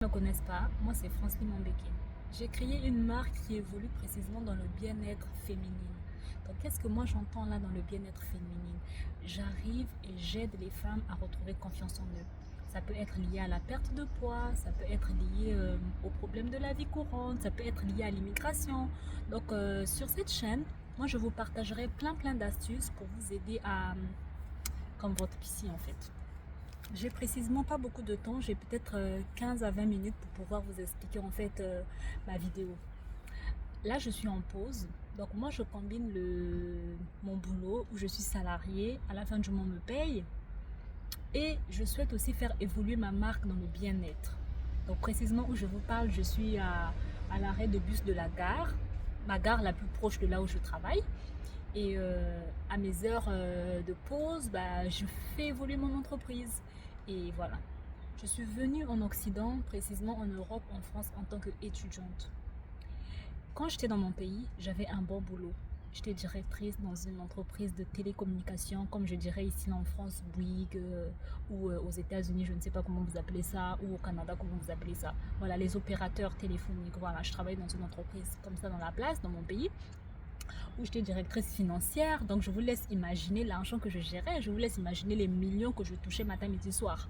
Ne me connaissent pas, moi c'est Francine Mbeke. J'ai créé une marque qui évolue précisément dans le bien-être féminin. Donc qu'est-ce que moi j'entends là dans le bien-être féminin? J'arrive et j'aide les femmes à retrouver confiance en eux. Ça peut être lié à la perte de poids, ça peut être lié aux problèmes de la vie courante, ça peut être lié à l'immigration. Donc sur cette chaîne, moi je vous partagerai plein d'astuces pour vous aider à, comme votre psy en fait. J'ai précisément pas beaucoup de temps, j'ai peut-être 15 à 20 minutes pour pouvoir vous expliquer en fait ma vidéo. Là, je suis en pause, donc moi je combine mon boulot où je suis salariée, à la fin du mois on me paye et je souhaite aussi faire évoluer ma marque dans le bien-être. Donc précisément où je vous parle, je suis à l'arrêt de bus de la gare, ma gare la plus proche de là où je travaille. Et à mes heures de pause, je fais évoluer mon entreprise. Et voilà. Je suis venue en Occident, précisément en Europe, en France, en tant qu'étudiante. Quand j'étais dans mon pays, j'avais un bon boulot. J'étais directrice dans une entreprise de télécommunications, comme je dirais ici en France, Bouygues, ou aux États-Unis, je ne sais pas comment vous appelez ça, ou au Canada, comment vous appelez ça. Voilà, les opérateurs téléphoniques. Voilà, je travaillais dans une entreprise comme ça dans la place, dans mon pays, où j'étais directrice financière. Donc je vous laisse imaginer l'argent que je gérais, je vous laisse imaginer les millions que je touchais matin, midi, soir.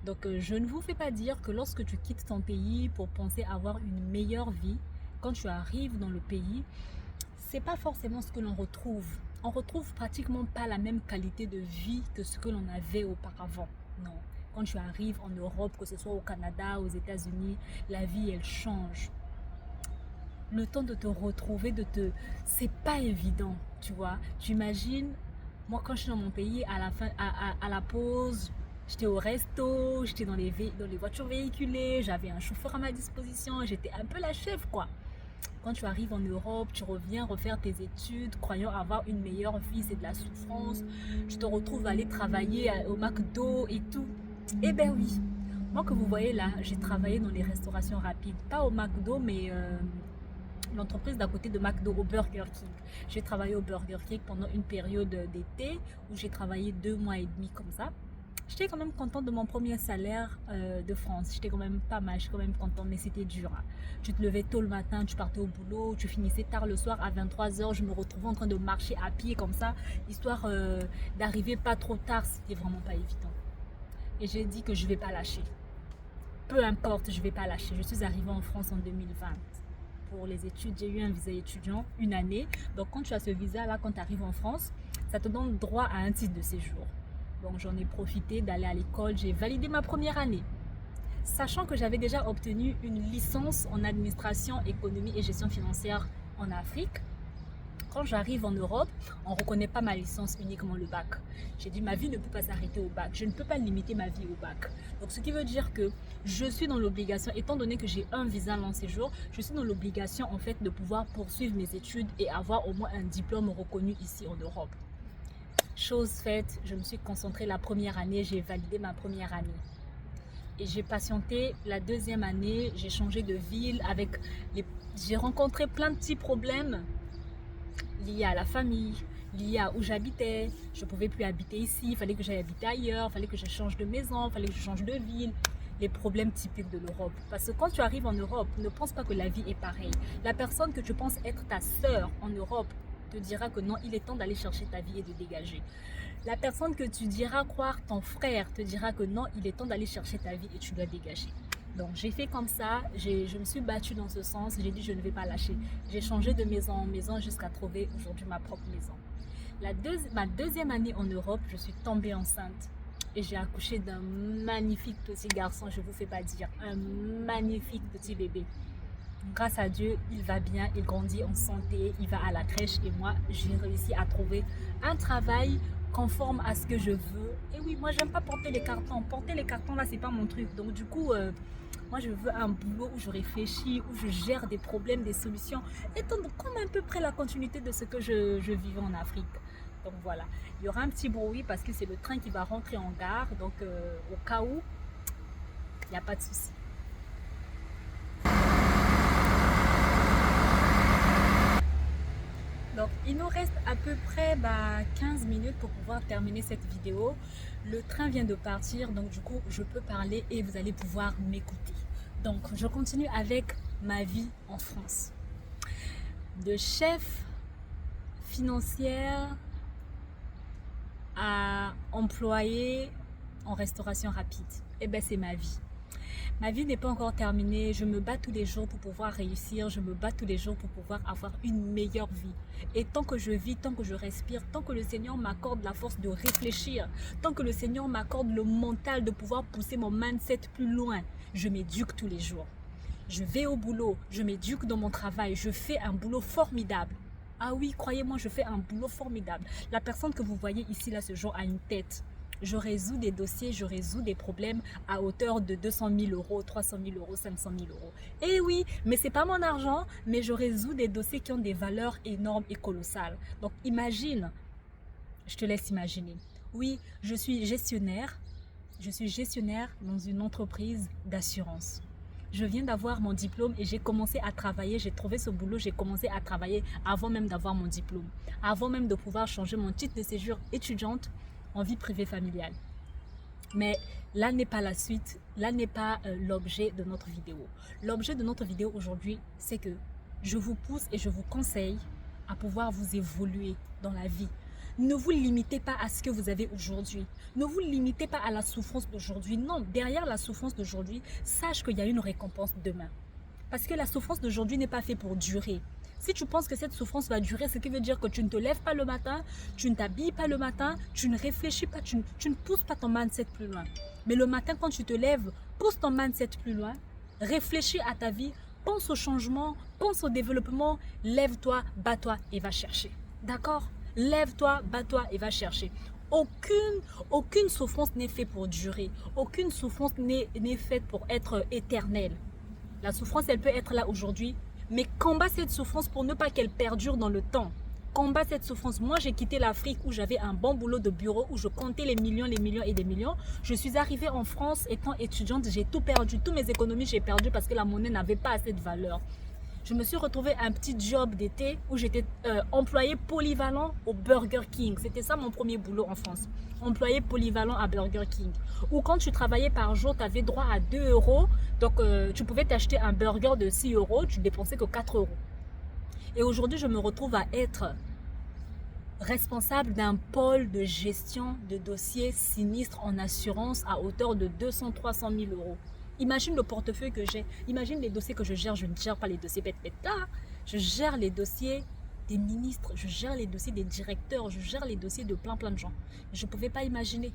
Donc je ne vous fais pas dire que lorsque tu quittes ton pays pour penser avoir une meilleure vie, quand tu arrives dans le pays, c'est pas forcément ce que l'on retrouve. On retrouve pratiquement pas la même qualité de vie que ce que l'on avait auparavant. Non. Quand tu arrives en Europe, que ce soit au Canada, aux États-Unis, la vie elle change. Le temps de te retrouver, c'est pas évident, tu vois. J'imagine, moi quand je suis dans mon pays, à la fin, à la pause, j'étais au resto, j'étais dans les voitures véhiculées, j'avais un chauffeur à ma disposition, j'étais un peu la chef, quoi. Quand tu arrives en Europe, tu reviens refaire tes études, croyant avoir une meilleure vie, c'est de la souffrance. Tu te retrouves à aller travailler au McDo et tout. Eh ben oui, moi que vous voyez là, j'ai travaillé dans les restaurations rapides, pas au McDo, mais l'entreprise d'à côté de McDo, au Burger King. J'ai travaillé au Burger King pendant une période d'été où j'ai travaillé 2 mois et demi comme ça. J'étais quand même contente de mon premier salaire de France. J'étais quand même pas mal, j'étais quand même contente, mais c'était dur. Hein. Tu te levais tôt le matin, tu partais au boulot, tu finissais tard le soir à 23 h. Je me retrouvais en train de marcher à pied comme ça, histoire d'arriver pas trop tard. C'était vraiment pas évident. Et j'ai dit que je vais pas lâcher. Peu importe, je vais pas lâcher. Je suis arrivée en France en 2020. Pour les études, j'ai eu un visa étudiant, une année. Donc quand tu as ce visa-là, quand tu arrives en France, ça te donne droit à un titre de séjour. Donc j'en ai profité d'aller à l'école, j'ai validé ma première année. Sachant que j'avais déjà obtenu une licence en administration, économie et gestion financière en Afrique, quand j'arrive en Europe, on ne reconnaît pas ma licence, uniquement le bac. J'ai dit ma vie ne peut pas s'arrêter au bac, je ne peux pas limiter ma vie au bac. Donc ce qui veut dire que je suis dans l'obligation, étant donné que j'ai un visa long séjour, je suis dans l'obligation en fait de pouvoir poursuivre mes études et avoir au moins un diplôme reconnu ici en Europe. Chose faite, je me suis concentrée la première année, j'ai validé ma première année. Et j'ai patienté la deuxième année, j'ai changé de ville, j'ai rencontré plein de petits problèmes liés à la famille, liés à où j'habitais. Je ne pouvais plus habiter ici, il fallait que j'aille habiter ailleurs, il fallait que je change de maison, il fallait que je change de ville. Les problèmes typiques de l'Europe. Parce que quand tu arrives en Europe, ne pense pas que la vie est pareille. La personne que tu penses être ta sœur en Europe te dira que non, il est temps d'aller chercher ta vie et de dégager. La personne que tu diras croire ton frère te dira que non, il est temps d'aller chercher ta vie et tu dois dégager. Donc j'ai fait comme ça, je me suis battue dans ce sens, j'ai dit je ne vais pas lâcher. J'ai changé de maison en maison jusqu'à trouver aujourd'hui ma propre maison. Ma deuxième année en Europe, je suis tombée enceinte et j'ai accouché d'un magnifique petit garçon, je ne vous fais pas dire, un magnifique petit bébé. Grâce à Dieu, il va bien, il grandit en santé, il va à la crèche et moi, j'ai réussi à trouver un travail conforme à ce que je veux. Et oui, moi, j'aime pas porter les cartons. Porter les cartons, là, c'est pas mon truc. Donc, du coup, moi, je veux un boulot où je réfléchis, où je gère des problèmes, des solutions, étant comme à peu près la continuité de ce que je vivais en Afrique. Donc, voilà. Il y aura un petit bruit parce que c'est le train qui va rentrer en gare. Donc, au cas où, il n'y a pas de souci. Donc il nous reste à peu près 15 minutes pour pouvoir terminer cette vidéo. Le train vient de partir, donc du coup je peux parler et vous allez pouvoir m'écouter. Donc, je continue avec ma vie en France. De chef financière à employé en restauration rapide. Eh bien, c'est ma vie. Ma vie n'est pas encore terminée. Je me bats tous les jours pour pouvoir réussir. Je me bats tous les jours pour pouvoir avoir une meilleure vie. Et tant que je vis, tant que je respire, tant que le Seigneur m'accorde la force de réfléchir, tant que le Seigneur m'accorde le mental de pouvoir pousser mon mindset plus loin, je m'éduque tous les jours. Je vais au boulot, je m'éduque dans mon travail, je fais un boulot formidable. Ah oui, croyez-moi, je fais un boulot formidable. La personne que vous voyez ici, là, ce jour, a une tête. Je résous des dossiers, je résous des problèmes à hauteur de 200 000 euros, 300 000 euros, 500 000 euros. Eh oui, mais c'est pas mon argent, mais je résous des dossiers qui ont des valeurs énormes et colossales. Donc imagine, je te laisse imaginer. Oui, je suis gestionnaire dans une entreprise d'assurance. Je viens d'avoir mon diplôme et j'ai commencé à travailler, j'ai trouvé ce boulot, j'ai commencé à travailler avant même d'avoir mon diplôme, avant même de pouvoir changer mon titre de séjour étudiante en vie privée familiale. Mais là n'est pas la suite, là n'est pas l'objet de notre vidéo. L'objet de notre vidéo aujourd'hui, c'est que je vous pousse et je vous conseille à pouvoir vous évoluer dans la vie. Ne vous limitez pas à ce que vous avez aujourd'hui. Ne vous limitez pas à la souffrance d'aujourd'hui. Non, derrière la souffrance d'aujourd'hui, sache qu'il y a une récompense demain. Parce que la souffrance d'aujourd'hui n'est pas faite pour durer. Si tu penses que cette souffrance va durer, ce qui veut dire que tu ne te lèves pas le matin, tu ne t'habilles pas le matin, tu ne réfléchis pas, tu ne pousses pas ton mindset plus loin. Mais le matin, quand tu te lèves, pousse ton mindset plus loin, réfléchis à ta vie, pense au changement, pense au développement, lève-toi, bats-toi et va chercher. D'accord ? Lève-toi, bats-toi et va chercher. Aucune souffrance n'est faite pour durer. Aucune souffrance n'est faite pour être éternelle. La souffrance, elle peut être là aujourd'hui, mais combat cette souffrance pour ne pas qu'elle perdure dans le temps. Combat cette souffrance. Moi, j'ai quitté l'Afrique où j'avais un bon boulot de bureau, où je comptais les millions et des millions. Je suis arrivée en France étant étudiante, j'ai tout perdu. Toutes mes économies, j'ai perdu parce que la monnaie n'avait pas assez de valeur. Je me suis retrouvée un petit job d'été où j'étais employée polyvalent au Burger King. C'était ça mon premier boulot en France. Employée polyvalent à Burger King. Où quand tu travaillais par jour, tu avais droit à 2 euros. Donc tu pouvais t'acheter un burger de 6 euros, tu dépensais que 4 euros. Et aujourd'hui, je me retrouve à être responsable d'un pôle de gestion de dossiers sinistres en assurance à hauteur de 200-300 000 euros. Imagine le portefeuille que j'ai, imagine les dossiers que je gère. Je ne gère pas les dossiers bête là. Je gère les dossiers des ministres, je gère les dossiers des directeurs, je gère les dossiers de plein de gens. Je ne pouvais pas imaginer.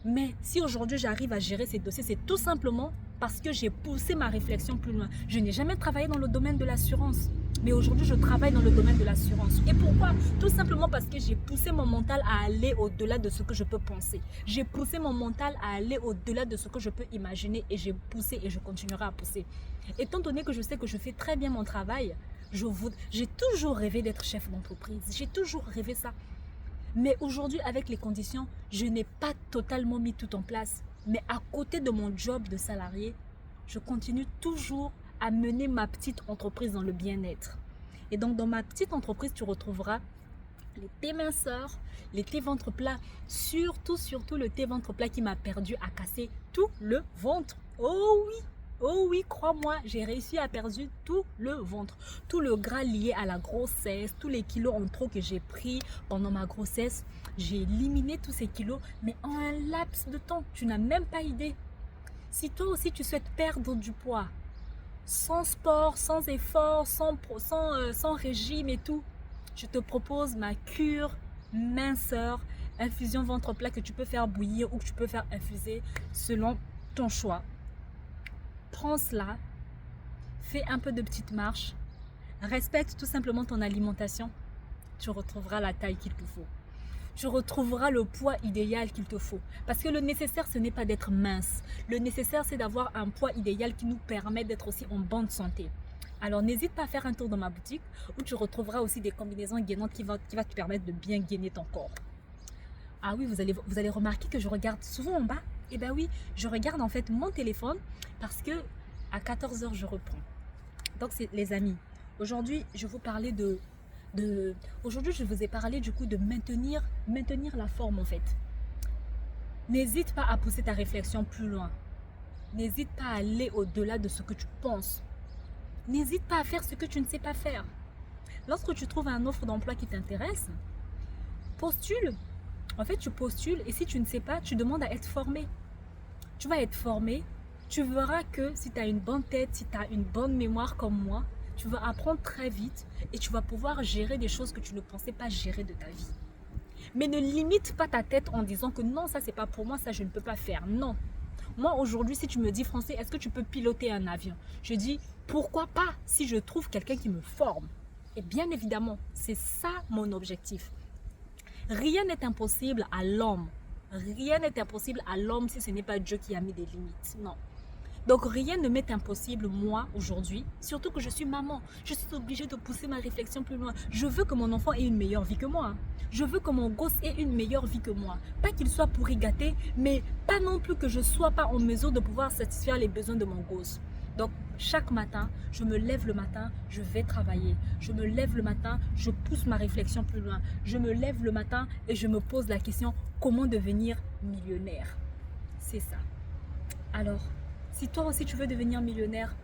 Mais si aujourd'hui j'arrive à gérer ces dossiers, c'est tout simplement parce que j'ai poussé ma réflexion plus loin. Je n'ai jamais travaillé dans le domaine de l'assurance. Mais aujourd'hui, je travaille dans le domaine de l'assurance. Et pourquoi? Tout simplement parce que j'ai poussé mon mental à aller au-delà de ce que je peux penser. J'ai poussé mon mental à aller au-delà de ce que je peux imaginer et j'ai poussé et je continuerai à pousser. Étant donné que je sais que je fais très bien mon travail, j'ai toujours rêvé d'être chef d'entreprise. J'ai toujours rêvé ça. Mais aujourd'hui, avec les conditions, je n'ai pas totalement mis tout en place. Mais à côté de mon job de salarié, je continue toujours à mener ma petite entreprise dans le bien-être. Et donc, dans ma petite entreprise, tu retrouveras les thés minceurs, les thés ventre plat, surtout le thé ventre plat qui m'a perdu à casser tout le ventre. Oh oui, crois-moi, j'ai réussi à perdre tout le ventre. Tout le gras lié à la grossesse, tous les kilos en trop que j'ai pris pendant ma grossesse. J'ai éliminé tous ces kilos, mais en un laps de temps, tu n'as même pas idée. Si toi aussi tu souhaites perdre du poids, sans sport, sans effort, sans régime et tout, je te propose ma cure minceur, infusion ventre plat que tu peux faire bouillir ou que tu peux faire infuser selon ton choix. Prends cela, fais un peu de petite marche, respecte tout simplement ton alimentation, tu retrouveras la taille qu'il te faut. Tu retrouveras le poids idéal qu'il te faut. Parce que le nécessaire, ce n'est pas d'être mince. Le nécessaire, c'est d'avoir un poids idéal qui nous permet d'être aussi en bonne santé. Alors, n'hésite pas à faire un tour dans ma boutique où tu retrouveras aussi des combinaisons gainantes qui vont te permettre de bien gainer ton corps. Ah oui, vous allez remarquer que je regarde souvent en bas. Eh bien oui, je regarde en fait mon téléphone parce que à 14 h, je reprends. Donc, les amis, aujourd'hui, je vais vous parler Aujourd'hui, je vous ai parlé du coup de maintenir la forme en fait. N'hésite pas à pousser ta réflexion plus loin. N'hésite pas à aller au-delà de ce que tu penses. N'hésite pas à faire ce que tu ne sais pas faire. Lorsque tu trouves un offre d'emploi qui t'intéresse, postule. En fait, tu postules et si tu ne sais pas, tu demandes à être formé. Tu vas être formé. Tu verras que si tu as une bonne tête, si tu as une bonne mémoire comme moi, tu vas apprendre très vite et tu vas pouvoir gérer des choses que tu ne pensais pas gérer de ta vie. Mais ne limite pas ta tête en disant que non, ça c'est pas pour moi, ça je ne peux pas faire. Non. Moi aujourd'hui, si tu me dis Français, est-ce que tu peux piloter un avion? Je dis pourquoi pas si je trouve quelqu'un qui me forme. Et bien évidemment, c'est ça mon objectif. Rien n'est impossible à l'homme. Rien n'est impossible à l'homme si ce n'est pas Dieu qui a mis des limites. Non. Donc rien ne m'est impossible moi aujourd'hui, surtout que je suis maman. Je suis obligée de pousser ma réflexion plus loin. Je veux que mon enfant ait une meilleure vie que moi. Je veux que mon gosse ait une meilleure vie que moi. Pas qu'il soit pourri gâté, mais pas non plus que je ne sois pas en mesure de pouvoir satisfaire les besoins de mon gosse. Donc chaque matin, je me lève le matin, je vais travailler. Je me lève le matin, je pousse ma réflexion plus loin. Je me lève le matin et je me pose la question, comment devenir millionnaire? C'est ça. Alors, si toi aussi tu veux devenir millionnaire,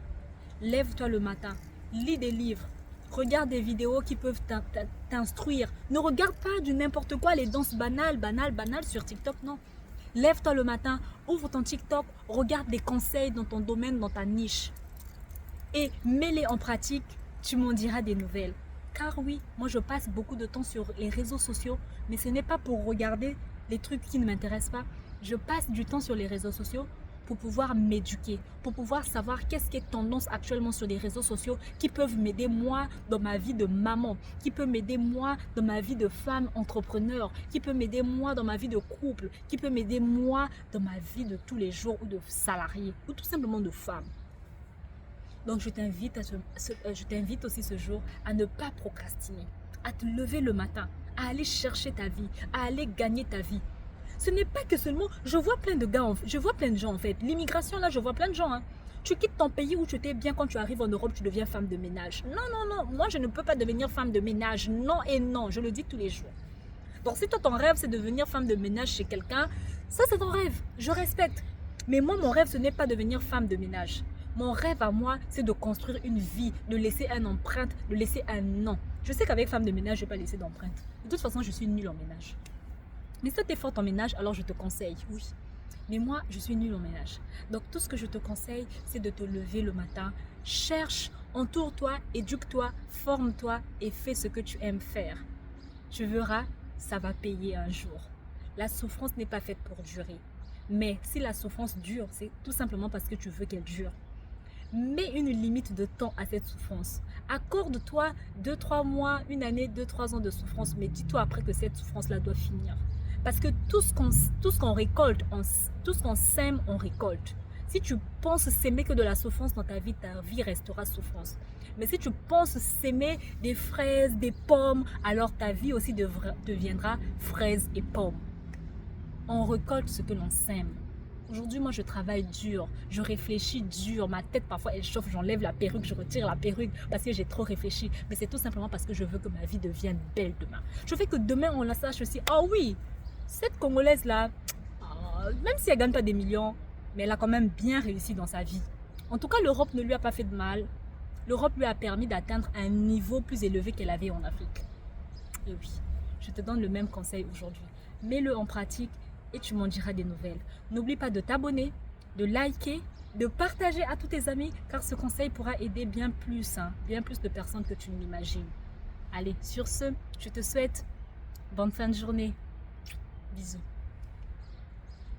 lève-toi le matin, lis des livres, regarde des vidéos qui peuvent t'instruire. Ne regarde pas du n'importe quoi, les danses banales sur TikTok, non. Lève-toi le matin, ouvre ton TikTok, regarde des conseils dans ton domaine, dans ta niche. Et mets-les en pratique, tu m'en diras des nouvelles. Car oui, moi je passe beaucoup de temps sur les réseaux sociaux, mais ce n'est pas pour regarder les trucs qui ne m'intéressent pas. Je passe du temps sur les réseaux sociaux pour pouvoir m'éduquer, pour pouvoir savoir qu'est-ce qui est tendance actuellement sur les réseaux sociaux qui peuvent m'aider moi dans ma vie de maman, qui peut m'aider moi dans ma vie de femme entrepreneur, qui peut m'aider moi dans ma vie de couple, qui peut m'aider moi dans ma vie de tous les jours ou de salarié ou tout simplement de femme. Donc je t'invite aussi ce jour à ne pas procrastiner, à te lever le matin, à aller chercher ta vie, à aller gagner ta vie. Ce n'est pas que seulement, je vois plein de gars, je vois plein de gens en fait. L'immigration là, je vois plein de gens. Tu quittes ton pays où tu étais bien, quand tu arrives en Europe, tu deviens femme de ménage. Non, non, non, moi je ne peux pas devenir femme de ménage. Non et non, je le dis tous les jours. Donc si toi ton rêve c'est de devenir femme de ménage chez quelqu'un, ça c'est ton rêve, je respecte. Mais moi mon rêve ce n'est pas devenir femme de ménage. Mon rêve à moi c'est de construire une vie, de laisser une empreinte, de laisser un nom. Je sais qu'avec femme de ménage je ne vais pas laisser d'empreinte. De toute façon je suis nulle en ménage. Mais si tu es forte en ménage, alors je te conseille, oui. Mais moi, je suis nulle en ménage. Donc, tout ce que je te conseille, c'est de te lever le matin. Cherche, entoure-toi, éduque-toi, forme-toi et fais ce que tu aimes faire. Tu verras, ça va payer un jour. La souffrance n'est pas faite pour durer. Mais si la souffrance dure, c'est tout simplement parce que tu veux qu'elle dure. Mets une limite de temps à cette souffrance. Accorde-toi 2-3 mois, une année, 2-3 ans de souffrance. Mais dis-toi après que cette souffrance-là doit finir. Parce que tout ce qu'on récolte, tout ce qu'on sème, on récolte. Si tu penses s'aimer que de la souffrance dans ta vie restera souffrance. Mais si tu penses s'aimer des fraises, des pommes, alors ta vie aussi deviendra fraises et pommes. On récolte ce que l'on sème. Aujourd'hui, moi, je travaille dur, je réfléchis dur. Ma tête, parfois, elle chauffe, j'enlève la perruque, je retire la perruque parce que j'ai trop réfléchi. Mais c'est tout simplement parce que je veux que ma vie devienne belle demain. Je veux que demain, on la sache aussi. Ah oui, cette Congolaise-là, même si elle ne gagne pas des millions, mais elle a quand même bien réussi dans sa vie. En tout cas, l'Europe ne lui a pas fait de mal. L'Europe lui a permis d'atteindre un niveau plus élevé qu'elle avait en Afrique. Et oui, je te donne le même conseil aujourd'hui. Mets-le en pratique et tu m'en diras des nouvelles. N'oublie pas de t'abonner, de liker, de partager à tous tes amis, car ce conseil pourra aider bien plus de personnes que tu ne l'imagines. Allez, sur ce, je te souhaite bonne fin de journée. Bisous.